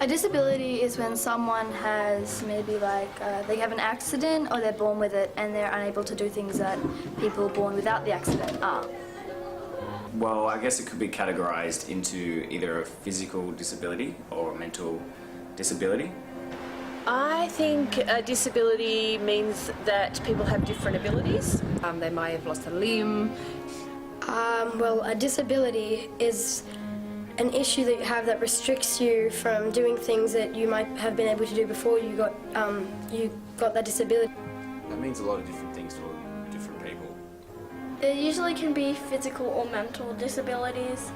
A disability is when someone has maybe they have an accident or they're born with it and they're unable to do things that people born without the accident are. Well, I guess it could be categorised into either a physical disability or a mental disability. I think a disability means that people have different abilities. They may have lost a limb. Well, a disability is an issue that you have that restricts you from doing things that you might have been able to do before you got that disability. That means a lot of different things to different people. There usually can be physical or mental disabilities.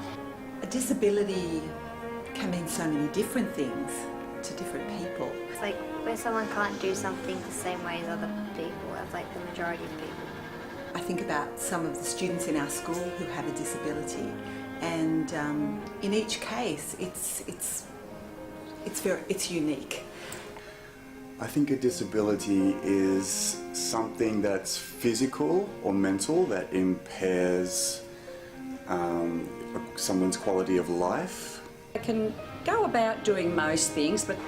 A disability can mean so many different things to different people. It's like where someone can't do something the same way as other people, as like the majority of people. I think about some of the students in our school who have a disability, and in each case it's unique. I think a disability is something that's physical or mental that impairs someone's quality of life. I can go about doing most things, but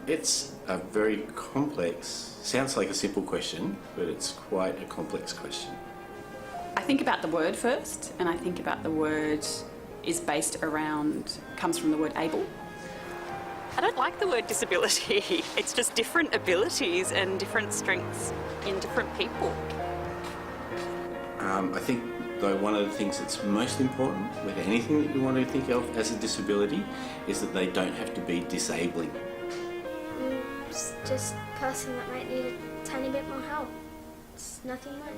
It's a very complex, sounds like a simple question, but it's quite a complex question. I think about the word first, and I think about the word is based around, comes from the word able. I don't like the word disability. It's just different abilities and different strengths in different people. I think, though, one of the things that's most important with anything that you want to think of as a disability is that they don't have to be disabling. It's just a person that might need a tiny bit more help. It's nothing much.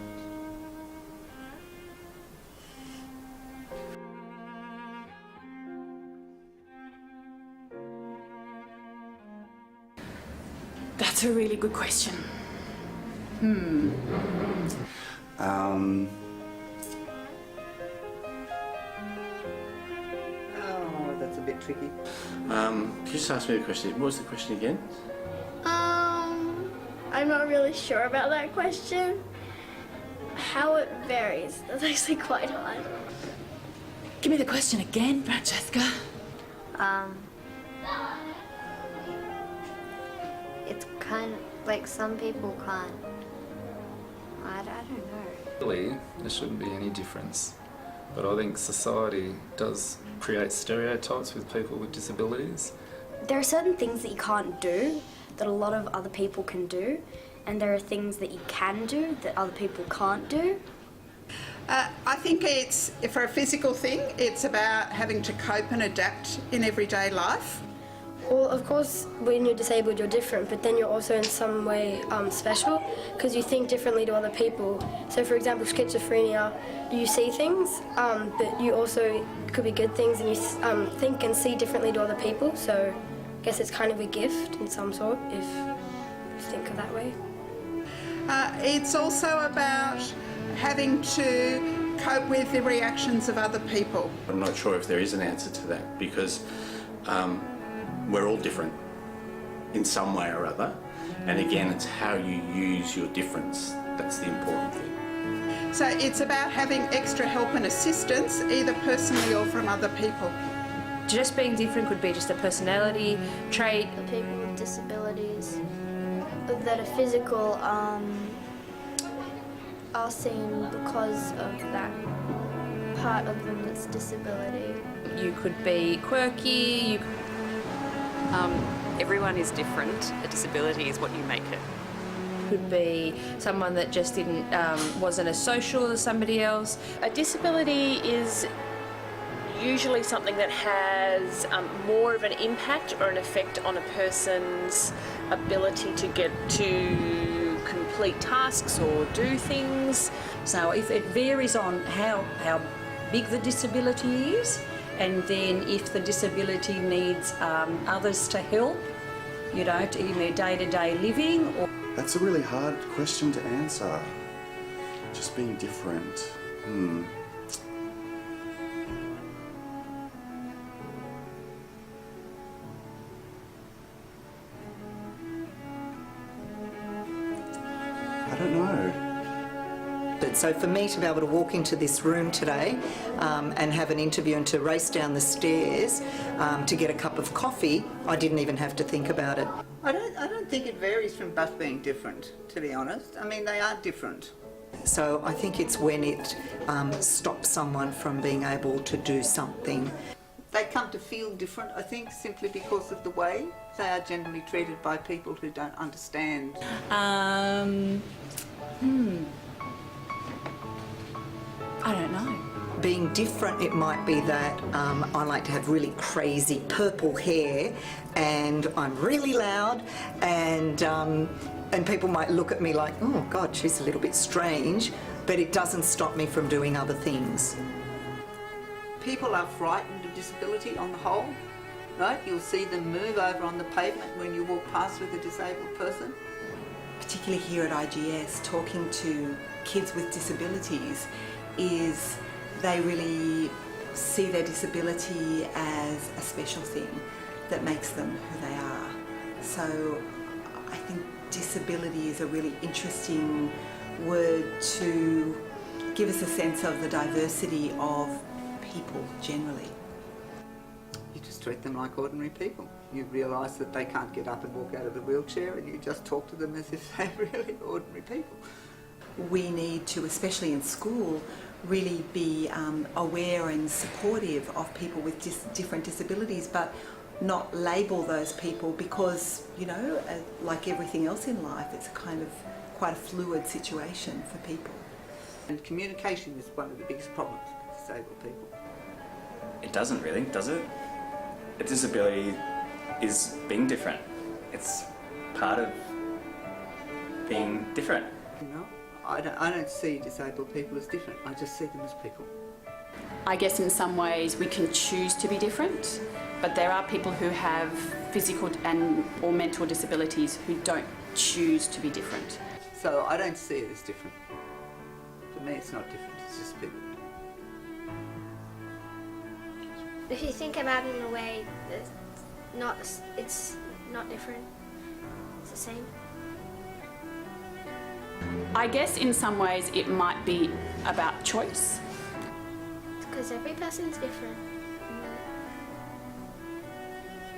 That's a really good question. Oh, that's a bit tricky. Could you just ask me the question? What was the question again? I'm not really sure about that question. How it varies, that's actually quite hard. Give me the question again, Francesca. It's kind of like some people can't. I don't know. Really, there shouldn't be any difference. But I think society does create stereotypes with people with disabilities. There are certain things that you can't do that a lot of other people can do, and there are things that you can do that other people can't do. I think it's, for a physical thing, it's about having to cope and adapt in everyday life. Well, of course, when you're disabled, you're different, but then you're also in some way special because you think differently to other people. So, for example, schizophrenia, you see things, but you also could be good things, and you think and see differently to other people. So, I guess it's kind of a gift in some sort, if you think of that way. It's also about having to cope with the reactions of other people. I'm not sure if there is an answer to that because we're all different in some way or other, and again, it's how you use your difference that's the important thing. So it's about having extra help and assistance, either personally or from other people. Just being different could be just a personality trait. The people with disabilities that are physical are seen because of that part of them that's disability. You could be quirky. Everyone is different. A disability is what you make it. Could be someone that just wasn't as social as somebody else. A disability is usually something that has more of an impact or an effect on a person's ability to get to complete tasks or do things. so if it varies on how big the disability is, and then if the disability needs others to help, you know, in their day-to-day living. Or That's a really hard question to answer. Just being different. I don't know. unexpected. So for me to be able to walk into this room today and have an interview and to race down the stairs to get a cup of coffee, I didn't even have to think about it. I don't think it varies from us being different, to be honest. I mean, they are different. So I think it's when it stops someone from being able to do something. They come to feel different, I think, simply because of the way they are generally treated by people who don't understand. I don't know. Being different, it might be that I like to have really crazy purple hair and I'm really loud and people might look at me like, oh God, she's a little bit strange, but it doesn't stop me from doing other things. People are frightened of disability on the whole, right? You'll see them move over on the pavement when you walk past with a disabled person. Particularly here at IGS, talking to kids with disabilities is they really see their disability as a special thing that makes them who they are. So I think disability is a really interesting word to give us a sense of the diversity of people generally. You just treat them like ordinary people. You realise that they can't get up and walk out of the wheelchair and you just talk to them as if they're really ordinary people. We need to, especially in school, really be aware and supportive of people with different disabilities, but not label those people because, you know, like everything else in life, it's kind of quite a fluid situation for people. And communication is one of the biggest problems with disabled people. It doesn't really, does it? A disability is being different. It's part of being different. You know, I don't see disabled people as different. I just see them as people. I guess in some ways we can choose to be different, but there are people who have physical and or mental disabilities who don't choose to be different. So I don't see it as different. For me, it's not different. It's just people. If you think about it in a way, it's not different. It's the same. I guess in some ways it might be about choice. Because every person's different.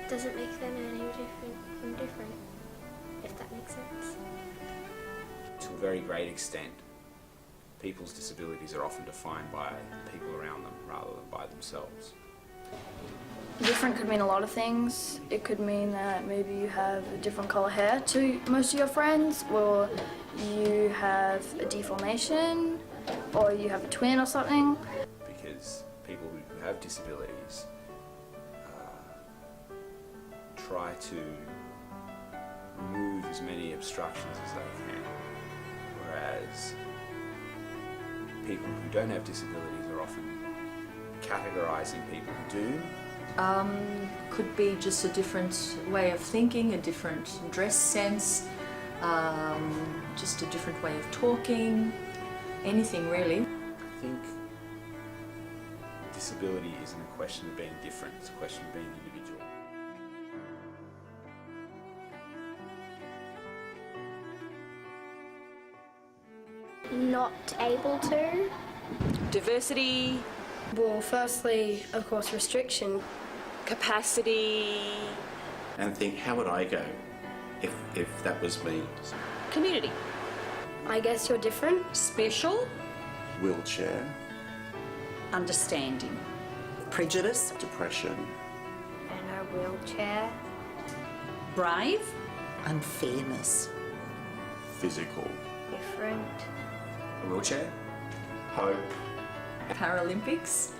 It doesn't make them any different from different, if that makes sense. To a very great extent, people's disabilities are often defined by people around them rather than by themselves. Different could mean a lot of things. It could mean that maybe you have a different colour hair to most of your friends, or you have a deformation, or you have a twin or something. Because people who have disabilities try to remove as many obstructions as they can, whereas people who don't have disabilities are often categorising people who do. Could be just a different way of thinking, a different dress sense, just a different way of talking, anything really. I think disability isn't a question of being different, it's a question of being individual. Not able to. Diversity. Well, firstly, of course, restriction. Capacity. And think, how would I go if that was me? Community. I guess you're different. Special. Wheelchair. Understanding. Prejudice. Depression. And a wheelchair. Brave. Unfairness. Physical. Different. A wheelchair? Hope. Paralympics.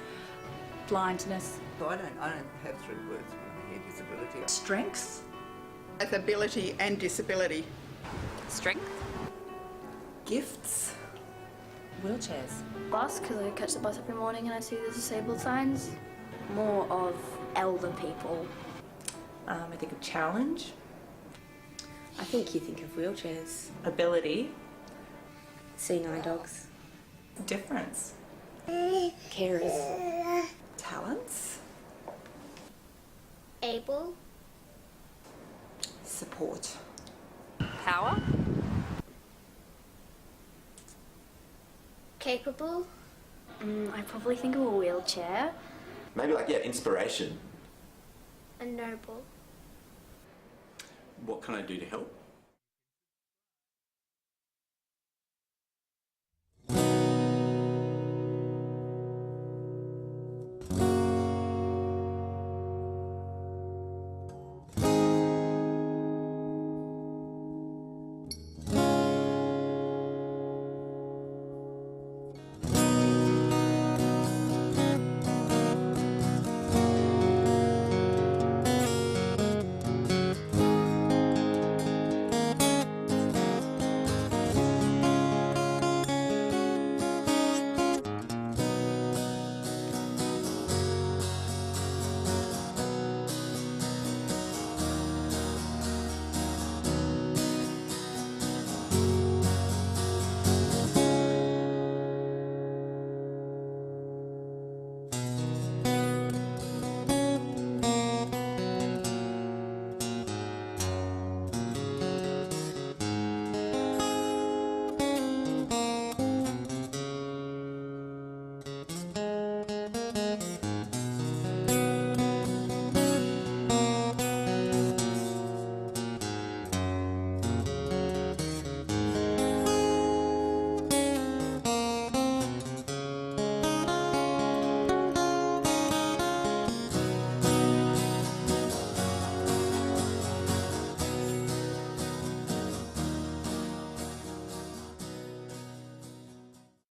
Blindness. So I don't have 3 words when I hear disability. Strengths. Both ability and disability. Strength. Gifts. Wheelchairs. Bus, because I catch the bus every morning and I see the disabled signs. More of elder people. I think of challenge. I think you think of wheelchairs. Ability. Seeing eye dogs. Difference. Carers. Talents. Able. Power. Capable. I probably think of a wheelchair. Maybe like, yeah, inspiration. And noble. What can I do to help?